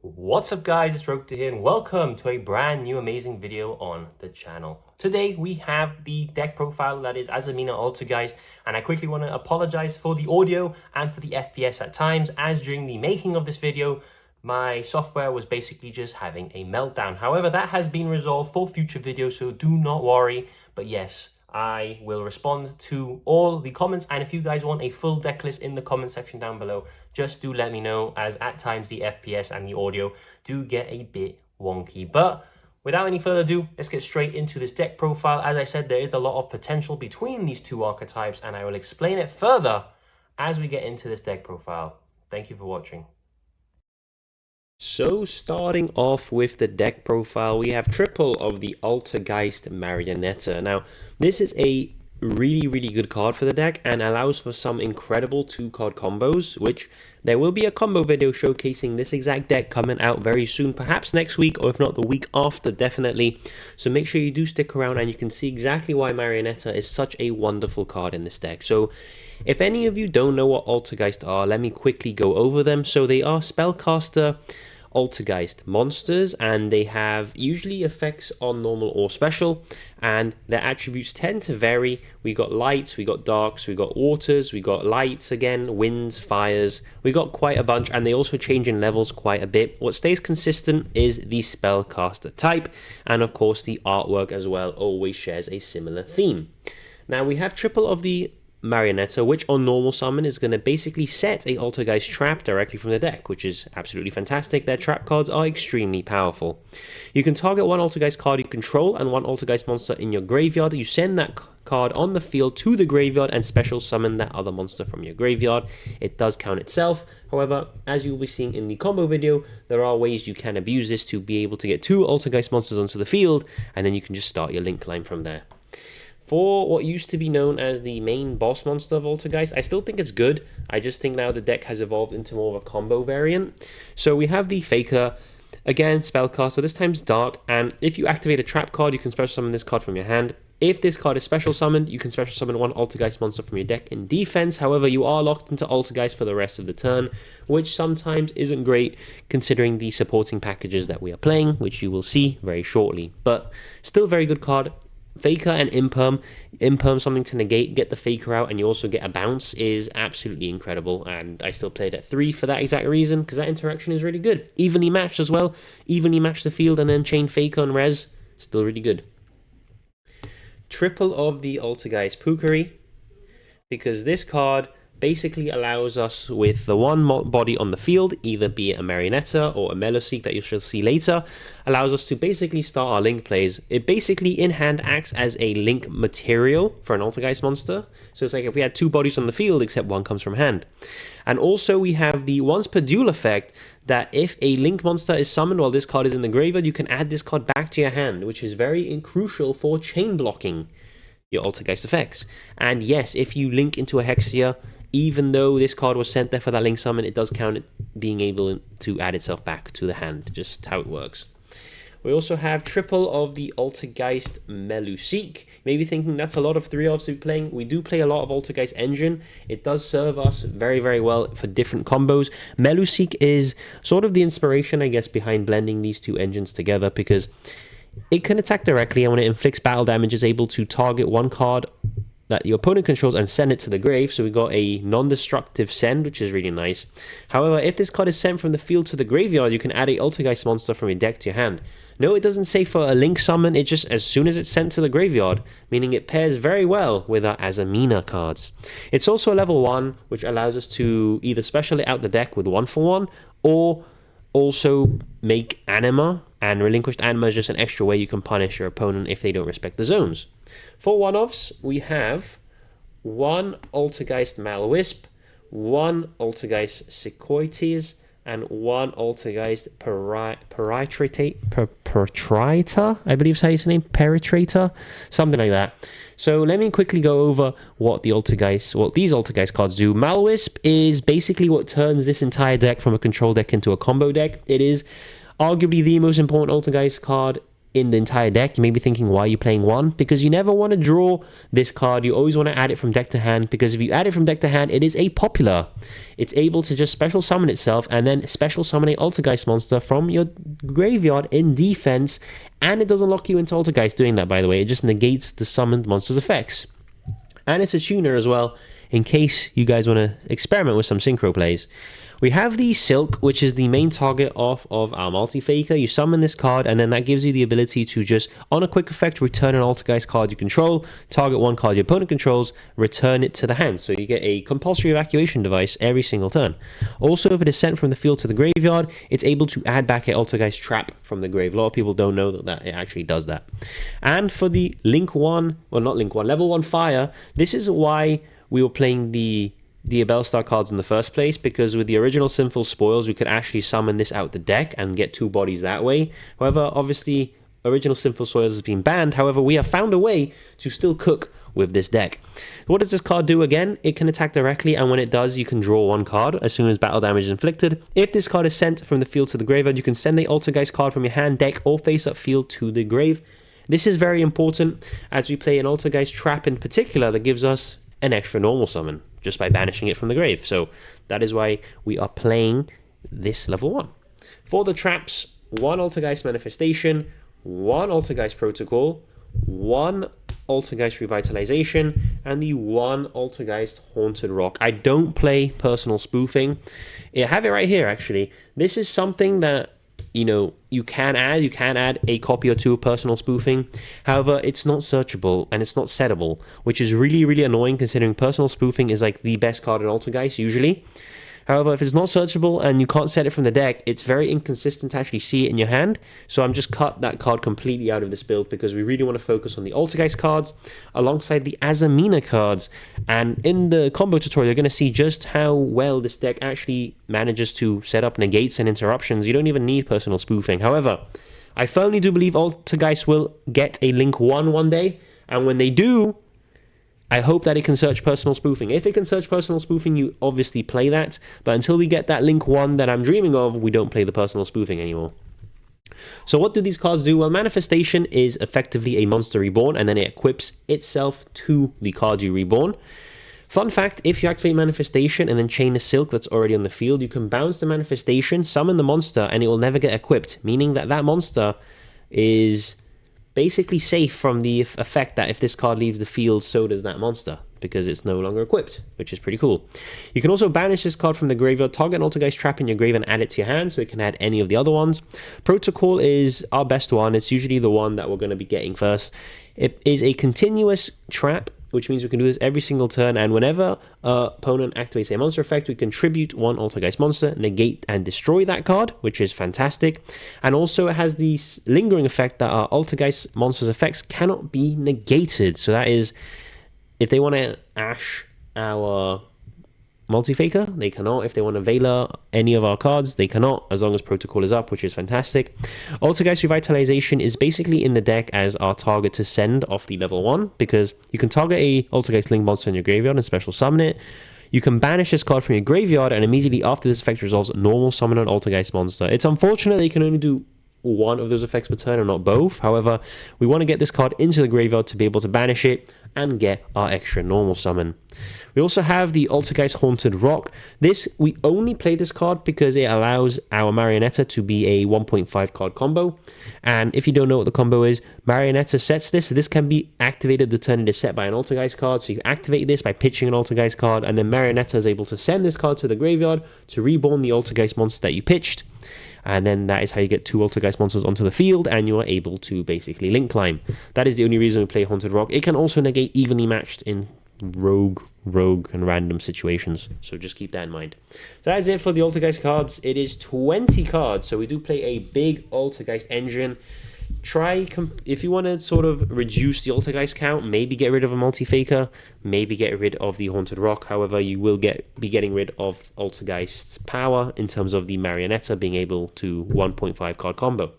What's up guys, it's Rokta here and welcome to a brand new amazing video on the channel. Today we have the deck profile that is Azamina Altergeist, and I quickly want to apologize for the audio and for the FPS at times, as during the making of this video my software was basically just having a meltdown. However, that has been resolved for future videos, so do not worry. But yes, I will respond to all the comments, and if you guys want a full deck list in the comment section down below, just do let me know, as at times the FPS and the audio do get a bit wonky. But without any further ado, let's get straight into this deck profile. As I said, there is a lot of potential between these two archetypes, and I will explain it further as we get into this deck profile. Thank you for watching. So starting off with the deck profile, we have triple of the Altergeist Marionetta. Now, this is a really good card for the deck and allows for some incredible 2-card combos, which there will be a combo video showcasing this exact deck coming out very soon, perhaps next week, or if not the week after, definitely. So make sure you do stick around and you can see exactly why Marionetta is such a wonderful card in this deck. So if any of you don't know what Altergeist are, let me quickly go over them. So they are spellcaster Altergeist monsters, and they have usually effects on normal or special, and their attributes tend to vary. We got lights, we got darks, we got waters, we got lights again, winds, fires. We got quite a bunch, and they also change in levels quite a bit. What stays consistent is the spellcaster type, and of course the artwork as well always shares a similar theme. Now we have triple of the Marionetta, which on normal summon is going to basically set a Altergeist trap directly from the deck, which is absolutely fantastic. Their trap cards are extremely powerful. You can target one Altergeist card you control and one Altergeist monster in your graveyard. You send that card on the field to the graveyard and special summon that other monster from your graveyard. It does count itself. However, as you'll be seeing in the combo video, there are ways you can abuse this to be able to get 2 Altergeist monsters onto the field, and then you can just start your link line from there. For what used to be known as the main boss monster of Altergeist, I still think it's good. I just think now the deck has evolved into more of a combo variant. So we have the Faker, again spellcaster, this time's dark, and if you activate a trap card, you can special summon this card from your hand. If this card is special summoned, you can special summon one Altergeist monster from your deck in defense. However, you are locked into Altergeist for the rest of the turn, which sometimes isn't great considering the supporting packages that we are playing, which you will see very shortly. But still very good card. Faker and Imperm something to negate, get the Faker out, and you also get a bounce is absolutely incredible, and I still played at 3 for that exact reason, because that interaction is really good. Evenly matched as well, evenly match the field and then chain Faker and res, still really good. Triple of the Altergeist Pukari, because this card basically allows us with the one body on the field, either be it a Marionetta or a Meloseek that you shall see later, allows us to basically start our link plays. It basically in hand acts as a link material for an Altergeist monster. So it's like if we had 2 bodies on the field except one comes from hand. And also we have the once per duel effect, that if a link monster is summoned while this card is in the graveyard, you can add this card back to your hand, which is very crucial for chain blocking your Altergeist effects. And yes, if you link into a Hexia, even though this card was sent there for that link summon, it does count it being able to add itself back to the hand, just how it works. We also have triple of the Altergeist Meluseek. Maybe thinking that's a lot of 3-offs to be playing. We do play a lot of Altergeist Engine. It does serve us very well for different combos. Meluseek is sort of the inspiration, I guess, behind blending these 2 engines together, because it can attack directly, and when it inflicts battle damage, is able to target one card that your opponent controls and send it to the grave. So we got a non-destructive send, which is really nice. However, if this card is sent from the field to the graveyard, you can add a Altergeist monster from your deck to your hand. No, it doesn't say for a link summon, it just as soon as it's sent to the graveyard, meaning it pairs very well with our Azamina cards. It's also a level 1, which allows us to either special it out the deck with 1-for-1, or also make Anima, and relinquished Anima is just an extra way you can punish your opponent if they don't respect the zones. For one-offs, we have 1 Altergeist Malwisp, 1 Altergeist Sequoites, and 1 Altergeist Peritrator, I believe is how you say name, Peritrator, something like that. So let me quickly go over what these Altergeist cards do. Malwisp is basically what turns this entire deck from a control deck into a combo deck. It is arguably the most important Altergeist card in the entire deck. You may be thinking, why are you playing one? Because you never want to draw this card. You always want to add it from deck to hand, because if you add it from deck to hand, it is a popular. It's able to just special summon itself and then special summon a Altergeist monster from your graveyard in defense, and it doesn't lock you into Altergeist doing that, by the way. It just negates the summoned monster's effects. And it's a tuner as well, in case you guys want to experiment with some synchro plays. We have the Silk, which is the main target of our multi-faker. You summon this card, and then that gives you the ability to just, on a quick effect, return an Altergeist card you control, target one card your opponent controls, return it to the hand. So you get a compulsory evacuation device every single turn. Also, if it is sent from the field to the graveyard, it's able to add back an Altergeist trap from the grave. A lot of people don't know that it actually does that. And for the Link 1, well, not Link 1, Level 1 Fire, this is why we were playing the Bellstar cards in the first place, because with the original Sinful Spoils, we could actually summon this out the deck and get 2 bodies that way. However, obviously, original Sinful Spoils has been banned. However, we have found a way to still cook with this deck. What does this card do again? It can attack directly, and when it does, you can draw 1 card as soon as battle damage is inflicted. If this card is sent from the field to the graveyard, you can send the Altergeist card from your hand, deck, or face-up field to the grave. This is very important as we play an Altergeist trap in particular that gives us an extra normal summon just by banishing it from the grave. So that is why we are playing this level 1. For the traps, 1 Altergeist Manifestation, 1 Altergeist Protocol, 1 Altergeist Revitalization, and the 1 Altergeist Haunted Rock. I don't play personal spoofing. I have it right here, actually. This is something that, you know, you can add a copy or 2 of personal spoofing. However, it's not searchable and it's not settable, which is really, really annoying, considering personal spoofing is like the best card in Altergeist usually. However, if it's not searchable and you can't set it from the deck, it's very inconsistent to actually see it in your hand. So I'm just cut that card completely out of this build, because we really want to focus on the Altergeist cards alongside the Azamina cards. And in the combo tutorial, you're going to see just how well this deck actually manages to set up negates and interruptions. You don't even need personal spoofing. However, I firmly do believe Altergeist will get a Link 1 one day. And when they do, I hope that it can search personal spoofing. If it can search personal spoofing, you obviously play that. But until we get that Link 1 that I'm dreaming of, we don't play the personal spoofing anymore. So what do these cards do? Well, Manifestation is effectively a monster reborn, and then it equips itself to the card you reborn. Fun fact, if you activate Manifestation and then chain a Silk that's already on the field, you can bounce the Manifestation, summon the monster, and it will never get equipped, meaning that that monster is basically safe from the effect that if this card leaves the field, so does that monster, because it's no longer equipped, which is pretty cool. You can also banish this card from the graveyard, target an Altergeist trap in your grave, and add it to your hand, so it can add any of the other ones. Protocol is our best one. It's usually the one that we're going to be getting first. It is a continuous trap, which means we can do this every single turn, and whenever our opponent activates a monster effect, we contribute 1 Altergeist monster, negate and destroy that card, which is fantastic. And also it has the lingering effect that our Altergeist monster's effects cannot be negated. So that is, if they want to Ash our multi-faker, they cannot. If they want to Veiler any of our cards, they cannot, as long as Protocol is up, which is fantastic. Altergeist Revitalization is basically in the deck as our target to send off the level 1, because you can target a Altergeist Link monster in your graveyard and special summon it. You can banish this card from your graveyard, and immediately after this effect resolves, normal summon an Altergeist monster. It's unfortunate that you can only do 1 of those effects per turn and not both. However, we want to get this card into the graveyard to be able to banish it and get our extra normal summon. We also have the Altergeist Haunted Rock. We only play this card because it allows our Marionetta to be a 1.5 card combo. And if you don't know what the combo is, Marionetta sets this. So this can be activated the turn it is set by an Altergeist card. So you activate this by pitching an Altergeist card, and then Marionetta is able to send this card to the graveyard to reborn the Altergeist monster that you pitched. And then that is how you get 2 Altergeist monsters onto the field, and you are able to basically link climb. That is the only reason we play Haunted Rock. It can also negate evenly matched in rogue, and random situations. So just keep that in mind. So that is it for the Altergeist cards. It is 20 cards, so we do play a big Altergeist engine. If you want to sort of reduce the Altergeist count, maybe get rid of a multi-faker, maybe get rid of the Haunted Rock. However, you will be getting rid of Altergeist's power in terms of the Marionetta being able to 1.5 card combo.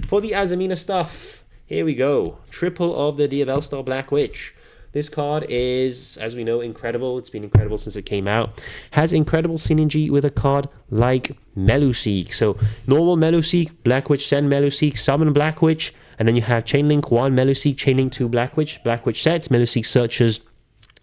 For the Azamina stuff, here we go. Triple of the Bellstar Black Witch. This card is, as we know, incredible. It's been incredible since it came out. Has incredible synergy with a card like Meluseek. So normal Meluseek, Black Witch, send Meluseek, summon Black Witch, And then you have Chainlink 1, Meluseek, Chainlink 2, Black Witch sets. Meluseek searches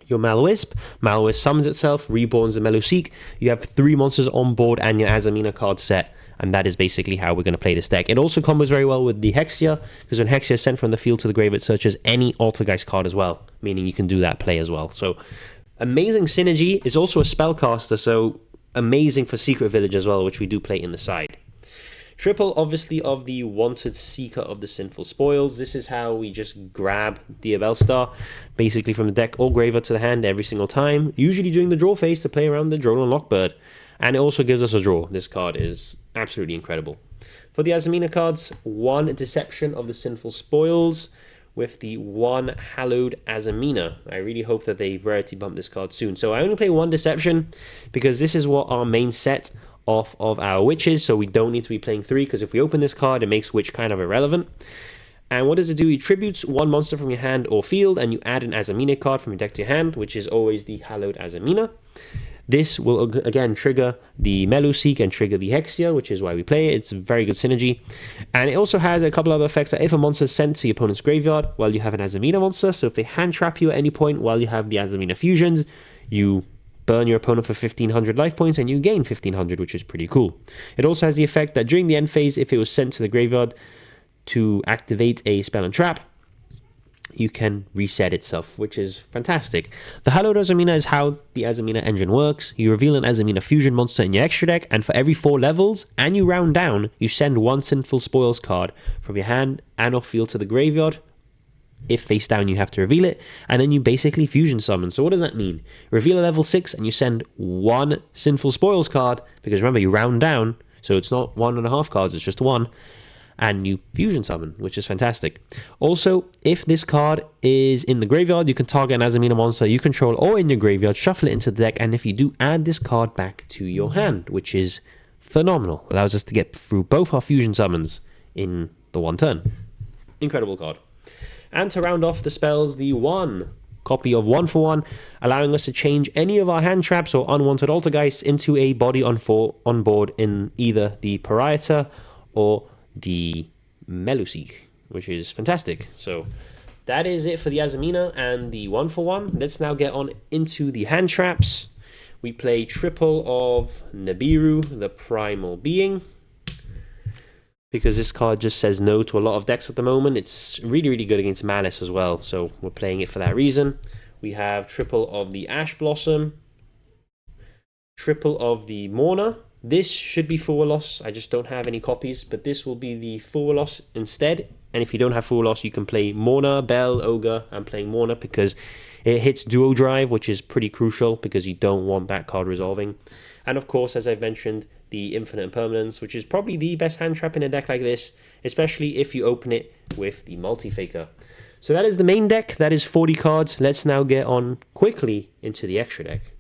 your Malwisp. Malwisp summons itself, reborns the Meluseek. You have 3 monsters on board and your Azamina card set. And that is basically how we're going to play this deck. It also combos very well with the Hexia, because when Hexia is sent from the field to the grave, it searches any Altergeist card as well, meaning you can do that play as well. So amazing synergy. It's also a spellcaster, so amazing for Secret Village as well, which we do play in the side. Triple, obviously, of the Wanted Seeker of the Sinful Spoils. This is how we just grab the Belstar, basically from the deck or graveyard to the hand every single time, usually during the draw phase to play around the Drone and Lockbird. And it also gives us a draw. This card is absolutely incredible. For the Azamina cards, 1 Deception of the Sinful Spoils with the 1 Hallowed Azamina. I really hope that they rarity bump this card soon. So I only play 1 Deception because this is what our main set off of our witches, so we don't need to be playing 3, because if we open this card, it makes witch kind of irrelevant. And what does it do? It tributes 1 monster from your hand or field, and you add an Azamina card from your deck to your hand, which is always the Hallowed Azamina. This will again trigger the Meluseek and trigger the Hexia, which is why we play it. It's a very good synergy. And it also has a couple other effects that if a monster is sent to your opponent's graveyard while you have an Azamina monster, so if they hand trap you at any point while you have the Azamina fusions, you burn your opponent for 1500 life points and you gain 1500, which is pretty cool. It also has the effect that during the end phase, if it was sent to the graveyard to activate a spell and trap, you can reset itself, which is fantastic. The Hallowed Azamina is how the Azamina engine works. You reveal an Azamina fusion monster in your extra deck, and for every 4 levels, and you round down, you send 1 Sinful Spoils card from your hand and or field to the graveyard. If face down, you have to reveal it, and then you basically fusion summon. So what does that mean? Reveal a level 6, and you send 1 Sinful Spoils card, because remember, you round down, so it's not 1.5 cards, it's just 1. And you fusion summon, which is fantastic. Also, if this card is in the graveyard, you can target an Azamina monster you control or in your graveyard, shuffle it into the deck, and if you do, add this card back to your hand, which is phenomenal. Allows us to get through both our fusion summons in the 1 turn. Incredible card. And to round off the spells, the 1 copy of 1 for 1, allowing us to change any of our hand traps or unwanted Altergeists into a body on board in either the Pariator or the Meluseek, which is fantastic. So that is it for the Azamina and the 1 for 1. Let's now get on into the hand traps. We play triple of Nibiru, the Primal Being, because this card just says no to a lot of decks at the moment. It's really, really good against Malice as well, so we're playing it for that reason. We have triple of the Ash Blossom, triple of the Mourner. This should be Fuwalos, I just don't have any copies, but this will be the Fuwalos instead. And if you don't have Fuwalos, you can play Mourner, Bell, Ogre. I'm playing Mourner because it hits Duo Drive, which is pretty crucial because you don't want that card resolving. And of course, as I've mentioned, the Infinite Impermanence, which is probably the best hand trap in a deck like this, especially if you open it with the Multi-Faker. So that is the main deck, that is 40 cards. Let's now get on quickly into the extra deck.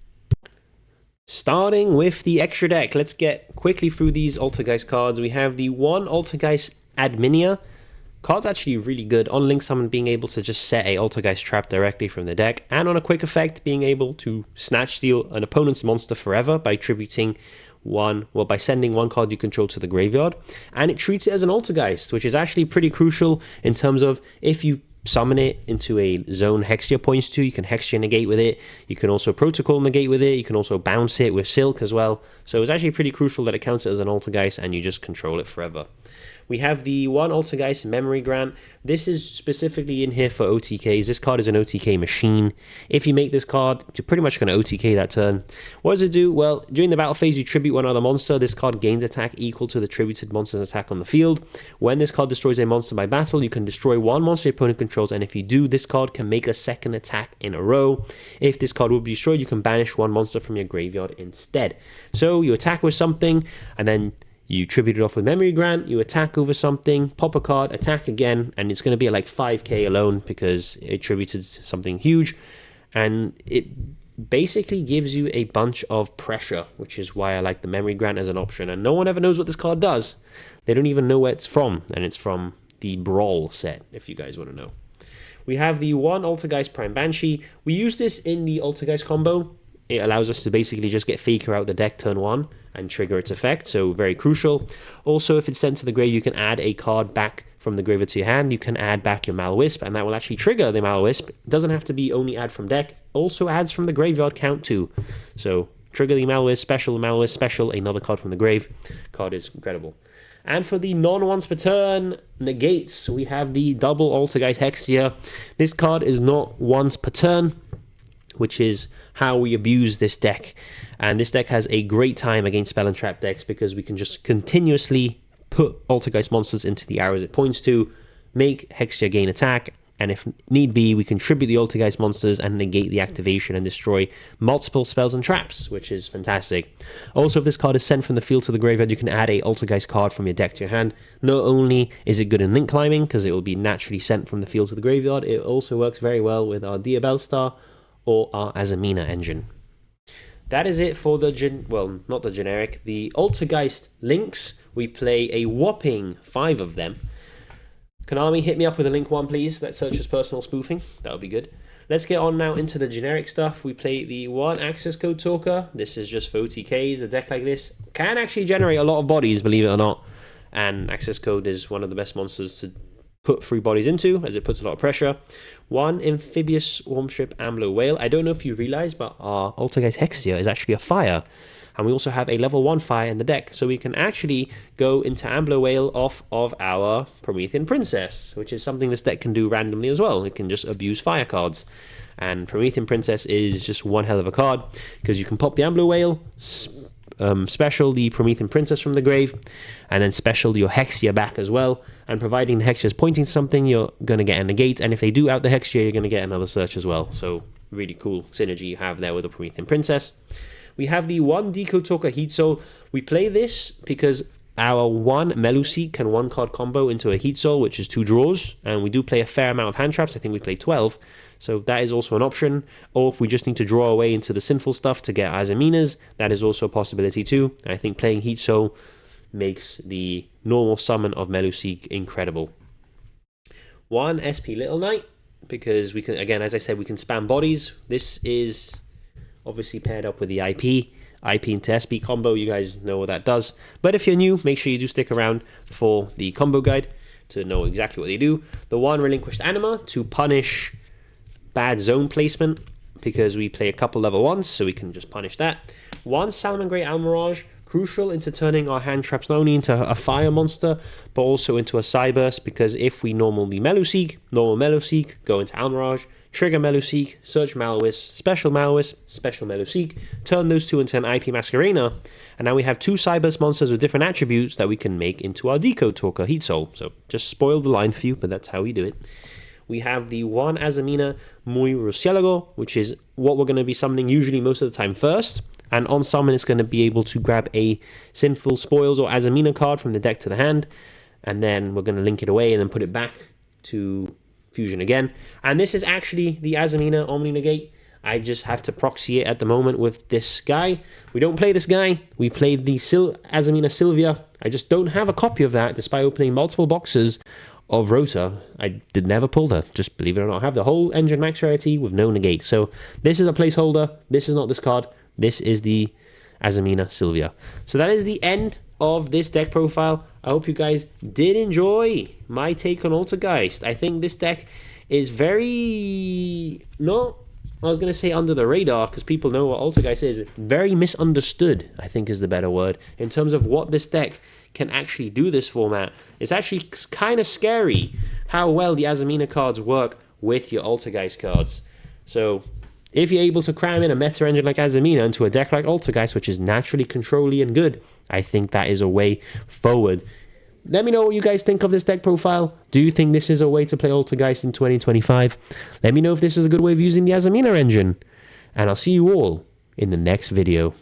Starting with the extra deck, let's get quickly through these Altergeist cards. We have the 1 Altergeist Adminia. Card's actually really good. On Link Summon, being able to just set a Altergeist trap directly from the deck, and on a quick effect, being able to snatch steal an opponent's monster forever by tributing by sending 1 card you control to the graveyard. And it treats it as an Altergeist, which is actually pretty crucial in terms of if you summon it into a zone Hexia points to, you can Hexia negate with it, you can also Protocol negate with it, you can also bounce it with Silk as well. So it's actually pretty crucial that it counts it as an Altergeist and you just control it forever. We have the 1 Altergeist Memory Grant. This is specifically in here for OTKs. This card is an OTK machine. If you make this card, you're pretty much going to OTK that turn. What does it do? Well, during the battle phase, you tribute 1 other monster. This card gains attack equal to the tributed monster's attack on the field. When this card destroys a monster by battle, you can destroy 1 monster your opponent controls, and if you do, this card can make a second attack in a row. If this card will be destroyed, you can banish 1 monster from your graveyard instead. So you attack with something, and then you tribute it off with Memory Grant, you attack over something, pop a card, attack again, and it's going to be at like 5k alone because it tributed something huge. And it basically gives you a bunch of pressure, which is why I like the Memory Grant as an option. And no one ever knows what this card does. They don't even know where it's from, and it's from the Brawl set, if you guys want to know. We have the 1 Altergeist Prime Banshee. We use this in the Altergeist combo. it allows us to basically just get Faker out the deck turn 1 and trigger its effect, so very crucial. Also, if it's sent to the grave, you can add a card back from the graveyard to your hand. You can add back your Malwisp, and that will actually trigger the Malwisp. It doesn't have to be only add from deck, also adds from the graveyard count too. So trigger the Malwisp, special, another card from the grave. Card is incredible. And for the non-once per turn negates, we have the double Altergeist Hexia. This card is not once per turn, which is how we abuse this deck. And this deck has a great time against spell and trap decks because we can just continuously put Altergeist monsters into the arrows it points to, make Hexia gain attack, and if need be, we contribute the Altergeist monsters and negate the activation and destroy multiple spells and traps, which is fantastic. Also, if this card is sent from the field to the graveyard, you can add a Altergeist card from your deck to your hand. Not only is it good in link climbing, because it will be naturally sent from the field to the graveyard, it also works very well with our Diabellstar or our Azamina engine. That is it for the, not the generic, the Altergeist links. We play a whopping 5 of them. Konami, hit me up with a link 1, please. Let's search as personal spoofing. That would be good. Let's get on now into the generic stuff. We play the 1 access code talker. This is just for OTKs. A deck like this can actually generate a lot of bodies, believe it or not. And access code is one of the best monsters to put 3 bodies into, as it puts a lot of pressure. 1 amphibious swarmship Ambler Whale. I don't know if you realize, but our Altergeist Hexia is actually a fire. And we also have a level 1 fire in the deck, so we can actually go into Ambler Whale off of our Promethean Princess, which is something this deck can do randomly as well. It can just abuse fire cards. And Promethean Princess is just one hell of a card, because you can pop the Ambler Whale, special the Promethean Princess from the grave, and then special your Hexia back as well. And providing the Hexia is pointing to something, you're going to get a negate, and if they do out the Hexia, you're going to get another search as well. So really cool synergy you have there with the Promethean Princess. We have the 1 Decode Talker Heat Soul. We play this because our 1 Meluseek can 1-card combo into a Heat Soul, which is 2 draws, and we do play a fair amount of hand traps. I think we play 12, so that is also an option. Or if we just need to draw away into the sinful stuff to get Azaminas, that is also a possibility too. I think playing Heat Soul makes the normal summon of Meluseek incredible. 1 SP Little Knight, because we can, again, as I said, we can spam bodies. This is obviously paired up with the IP into SP combo. You guys know what that does. But if you're new, make sure you do stick around for the combo guide to know exactly what they do. The 1 Relinquished Anima to punish bad zone placement, because we play a couple level 1s, so we can just punish that. 1 Salamangreat Almirage, crucial into turning our hand traps not only into a fire monster, but also into a Cyburst, because if we normally Meluseek, go into Almirage, trigger Meluseek, search Malwisp, special Meluseek, turn those 2 into an IP Masquerena, and now we have 2 Cyburst monsters with different attributes that we can make into our Decode Talker Heat Soul. So just spoiled the line for you, but that's how we do it. We have the 1 Azamina Muy Murcielago, which is what we're going to be summoning usually most of the time first, and on summon it's going to be able to grab a Sinful Spoils or Azamina card from the deck to the hand, and then we're going to link it away and then put it back to fusion again. And this is actually the Azamina Omni Negate. I just have to proxy it at the moment with this guy. We don't play this guy. We played the Azamina Sylvia. I just don't have a copy of that, despite opening multiple boxes of Rota. I did never pull her, just believe it or not. I have the whole engine max rarity with no negate. So this is a placeholder. This is not this card. This is the Azamina Sylvia. So that is the end of this deck profile. I hope you guys did enjoy my take on Altergeist. I think this deck is very, not, I was going to say under the radar, because people know what Altergeist is. Very misunderstood, I think is the better word, in terms of what this deck can actually do this format. It's actually kind of scary how well the Azamina cards work with your Altergeist cards. So if you're able to cram in a meta engine like Azamina into a deck like Altergeist, which is naturally controlly and good, I think that is a way forward. Let me know what you guys think of this deck profile. Do you think this is a way to play Altergeist in 2025? Let me know if this is a good way of using the Azamina engine. And I'll see you all in the next video.